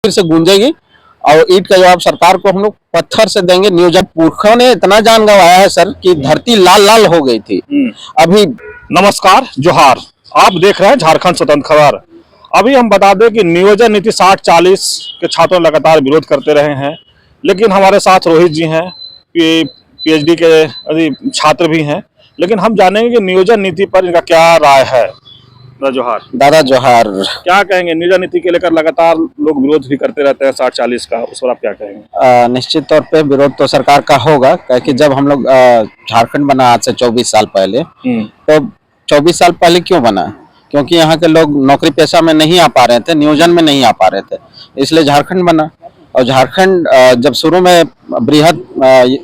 फिर से गूंजेगी और ईंट का जवाब सरकार को हम लोग पत्थर से देंगे। नियोजन पुरखों ने इतना जान गंवाया है सर कि धरती लाल लाल हो गई थी। अभी नमस्कार, जोहार। आप देख रहे हैं झारखंड स्वतंत्र खबर। अभी हम बता दें कि नियोजन नीति 60-40 के छात्र लगातार विरोध करते रहे हैं, लेकिन हमारे साथ रोहित जी हैं, पीएचडी के छात्र भी हैं। लेकिन हम जानेंगे कि नियोजन नीति पर इनका क्या राय है। जोहार दादा जोहार। क्या कहेंगे नियोजन नीति के लेकर लगातार लोग विरोध भी करते रहते हैं 60-40 का, उस पर आप क्या कहेंगे? निश्चित तौर पे विरोध तो सरकार का होगा, क्योंकि जब हम लोग झारखंड बना आज से 24 साल पहले, तो 24 साल पहले क्यों बना? क्योंकि यहाँ के लोग नौकरी पेशा में नहीं आ पा रहे थे, नियोजन में नहीं आ पा रहे थे, इसलिए झारखंड बना। और झारखंड जब शुरू में बृहद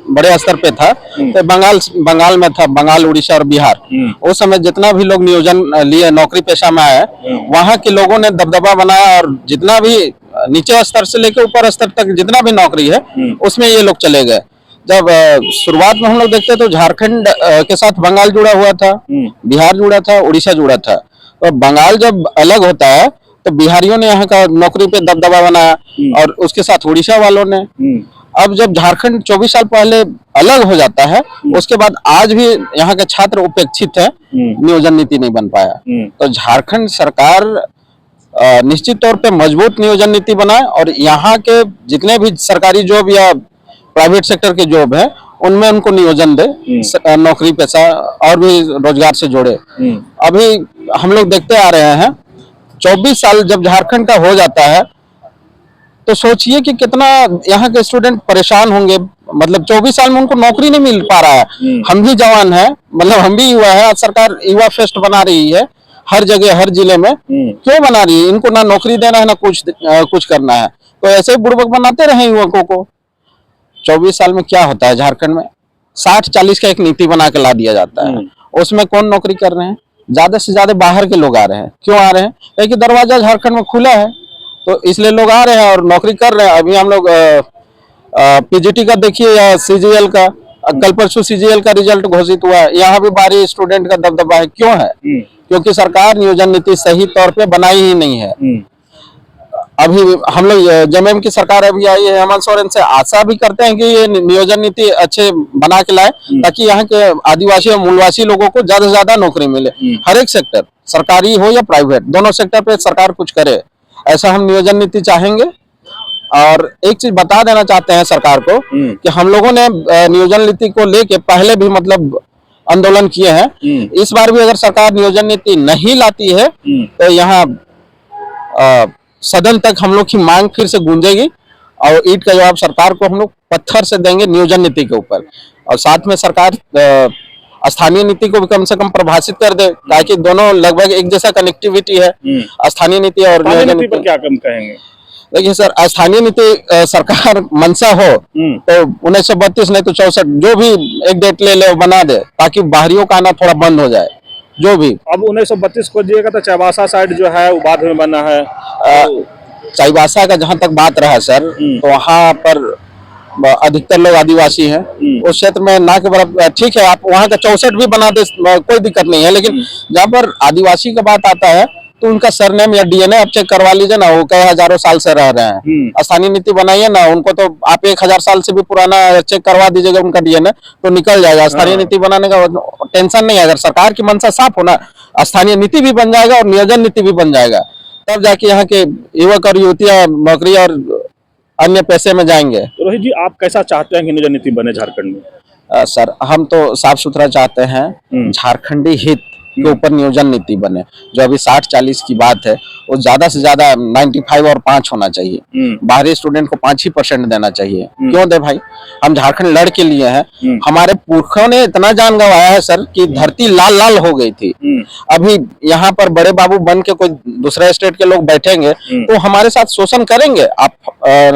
बड़े स्तर पे था तो बंगाल में था, बंगाल, उड़ीसा और बिहार। उस समय जितना भी लोग नियोजन लिए नौकरी पेशा में आए, वहाँ के लोगों ने दबदबा बनाया और जितना भी नीचे स्तर से लेकर ऊपर स्तर तक जितना भी नौकरी है उसमें ये लोग चले गए। जब शुरुआत में हम लोग देखते तो झारखंड के साथ बंगाल जुड़ा हुआ था, बिहार जुड़ा था, उड़ीसा जुड़ा था। तो बंगाल जब अलग होता है तो बिहारियों ने यहाँ का नौकरी पे दबदबा बनाया और उसके साथ उड़ीसा वालों ने। अब जब झारखंड 24 साल पहले अलग हो जाता है, उसके बाद आज भी यहाँ के छात्र उपेक्षित है, नियोजन नीति नहीं बन पाया। तो झारखंड सरकार निश्चित तौर पे मजबूत नियोजन नीति बनाए और यहाँ के जितने भी सरकारी जॉब या प्राइवेट सेक्टर के जॉब है उनमें उनको नियोजन दे, नौकरी पेशा और भी रोजगार से जोड़े। अभी हम लोग देखते आ रहे हैं 24 साल जब झारखंड का हो जाता है तो सोचिए कि कितना यहाँ के स्टूडेंट परेशान होंगे। मतलब 24 साल में उनको नौकरी नहीं मिल पा रहा है। हम भी जवान है, मतलब हम भी युवा है। आज सरकार युवा फेस्ट बना रही है हर जगह, हर जिले में। क्यों बना रही है? इनको ना नौकरी देना है ना कुछ करना है, तो ऐसे ही बुड़बक बनाते रहे युवकों को। 24 साल में क्या होता है झारखंड में? 60-40 का एक नीति बना के ला दिया जाता है, उसमें कौन नौकरी कर रहे हैं? ज्यादा से ज्यादा बाहर के लोग आ रहे हैं। क्यों आ रहे हैं? क्योंकि दरवाजा झारखंड में खुला है, तो इसलिए लोग आ रहे हैं और नौकरी कर रहे हैं। अभी हम लोग पीजीटी का देखिए या सीजीएल का, कल परसों सीजीएल का रिजल्ट घोषित हुआ है, यहाँ भी 12 स्टूडेंट का दबदबा है। क्यों है? क्योंकि सरकार नियोजन नीति सही तौर पे बनाई ही नहीं है। अभी हम लोग जेएमएम की सरकार अभी आई है, हेमंत सोरेन से आशा भी करते हैं कि ये नियोजन नीति अच्छे बना के लाए, ताकि यहाँ के आदिवासी और मूलवासी लोगों को ज्यादा से ज्यादा नौकरी मिले। हर एक सेक्टर, सरकारी हो या प्राइवेट, दोनों सेक्टर पे सरकार कुछ करे, ऐसा हम नियोजन नीति चाहेंगे। और एक चीज बता देना चाहते हैं सरकार को कि हम लोगों ने नियोजन नीति को लेके पहले भी मतलब आंदोलन किए हैं। इस बार भी अगर सरकार नियोजन नीति नहीं लाती है तो यहाँ सदन तक हम लोग की मांग फिर से गूंजेगी और ईंट का जवाब सरकार को हम लोग पत्थर से देंगे नियोजन नीति के ऊपर। और साथ में सरकार स्थानीय नीति को भी कम से कम परिभाषित कर दे, ताकि दोनों लगभग एक जैसा कनेक्टिविटी है, स्थानीय नीति और नियोजन नीति पर। क्या कम कहेंगे? देखिए सर, स्थानीय नीति सरकार मनसा हो तो 1932 नहीं तो 64 जो भी एक डेट ले बना दे, ताकि बाहरियों का आना थोड़ा बंद हो जाए। जो भी अब 1932 को दिएगा तो चाईबासा साइड जो है वो बाद में बना है। चाईबासा का जहां तक बात रहा सर, तो वहां पर अधिकतर लोग आदिवासी हैं। उस क्षेत्र में ना के बराबर ठीक है, आप वहां का 64 भी बना दे, कोई दिक्कत नहीं है। लेकिन जहां पर आदिवासी का बात आता है तो उनका सरनेम या डीएनए आप चेक करवा लीजिए ना, वो कई हजारों साल से रह रहे हैं। स्थानीय नीति बनाइए ना, उनको तो आप 1000 साल से भी पुराना चेक करवा दीजिएगा उनका डीएनए, तो निकल जाएगा। स्थानीय नीति बनाने का टेंशन नहीं है। अगर सरकार की मंशा साफ होना, स्थानीय नीति भी बन जाएगा और नियोजन नीति भी बन जाएगा, तब जाके यहाँ के युवक और युवतियां नौकरी और अन्य पैसे में जाएंगे। तो रोहित जी, आप कैसा चाहते हैं कि नियोजन नीति बने झारखंड में? सर, हम तो साफ सुथरा चाहते हैं, झारखंडी हित के ऊपर नियोजन नीति बने। जो अभी 60-40 की बात है, वो ज्यादा से ज्यादा 95 और 5 होना चाहिए। बाहरी स्टूडेंट को 5% देना चाहिए। क्यों दे भाई? हम झारखंड लड़ के लिए हैं। हमारे पुरखों ने इतना जान गंवाया है सर कि धरती लाल लाल हो गई थी। अभी यहाँ पर बड़े बाबू बन के कोई दूसरे स्टेट के लोग बैठेंगे तो हमारे साथ शोषण करेंगे। आप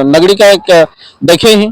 नगरी का एक देखे ही,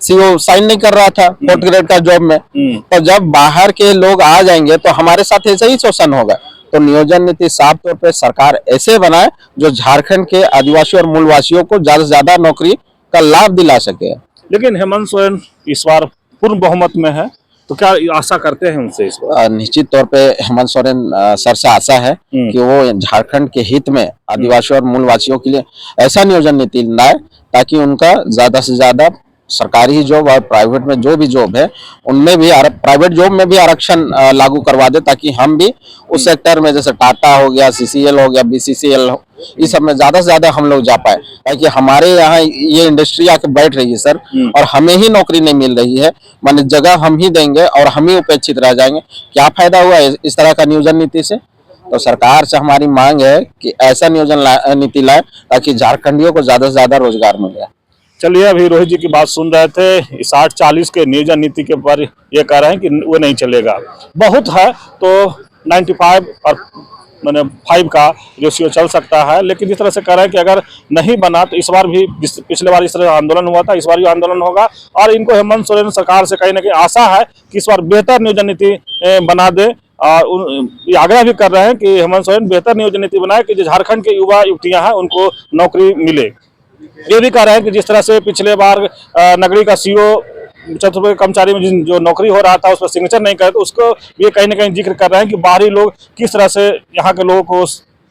सीओ साइन नहीं कर रहा था 4th ग्रेड का जॉब में, तो जब बाहर के लोग आ जाएंगे तो हमारे साथ ऐसे ही शोषण होगा। तो नियोजन नीति साफ तौर पे सरकार ऐसे बनाए जो झारखंड के आदिवासी और मूलवासियों को ज्यादा से ज्यादा नौकरी का लाभ दिला सके। लेकिन हेमंत सोरेन इस बार पूर्ण बहुमत में है, तो क्या आशा करते हैं उनसे इस पर? निश्चित तौर पे हेमंत सोरेन सर से आशा है कि वो झारखंड के हित में आदिवासी और मूलवासियों के लिए ऐसा नियोजन नीति लाए ताकि उनका ज्यादा से ज्यादा सरकारी जॉब और प्राइवेट में जो भी जॉब है उनमें भी प्राइवेट जॉब में भी आरक्षण लागू करवा दे, ताकि हम भी उस सेक्टर में जैसे टाटा हो गया, सीसीएल हो गया, बीसीसीएल हो, इस सब में ज्यादा से ज्यादा हम लोग जा पाए। ताकि हमारे यहाँ ये इंडस्ट्री आके बैठ रही है सर, और हमें ही नौकरी नहीं मिल रही है, माने जगह हम ही देंगे और हम ही उपेक्षित रह जाएंगे। क्या फायदा हुआ इस तरह का नियोजन नीति से? तो सरकार से हमारी मांग है कि ऐसा नियोजन नीति लाए ताकि झारखंडियों को ज्यादा से ज्यादा रोजगार मिले। चलिए, अभी रोहित जी की बात सुन रहे थे। 60-40 के नियोजन नीति के पर ये कह रहे हैं कि वो नहीं चलेगा, बहुत है तो 95 और मैंने 5 का रेशियो चल सकता है। लेकिन इस तरह से कह रहे हैं कि अगर नहीं बना तो इस बार भी, पिछले बार इस तरह आंदोलन हुआ था, इस बार भी आंदोलन होगा। और इनको हेमंत सोरेन सरकार से कहीं ना कहीं आशा है कि इस बार बेहतर नियोजन नीति बना दे। और आग्रह भी कर रहे हैं कि हेमंत सोरेन बेहतर नियोजन नीति बनाए कि जो झारखंड के युवा युवतियां हैं उनको नौकरी मिले। ये भी कह रहे हैं कि जिस तरह से पिछले बार नगरी का सीओ चतुर्थ कर्मचारी में जो नौकरी हो रहा था उस पर सिग्नेचर नहीं करे, तो उसको ये कहीं ना कहीं जिक्र कर रहे हैं कि बाहरी लोग किस तरह से यहाँ के लोगों को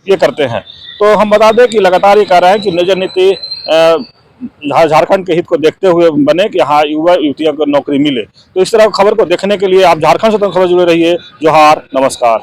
ये करते हैं। तो हम बता दें कि लगातार ये कह रहे हैं कि नियोजन नीति झारखंड के हित को देखते हुए बने कि यहाँ युवा युवतियों को नौकरी मिले। तो इस तरह खबर को देखने के लिए आप झारखंड से खबर जुड़े रहिए। जोहार, नमस्कार।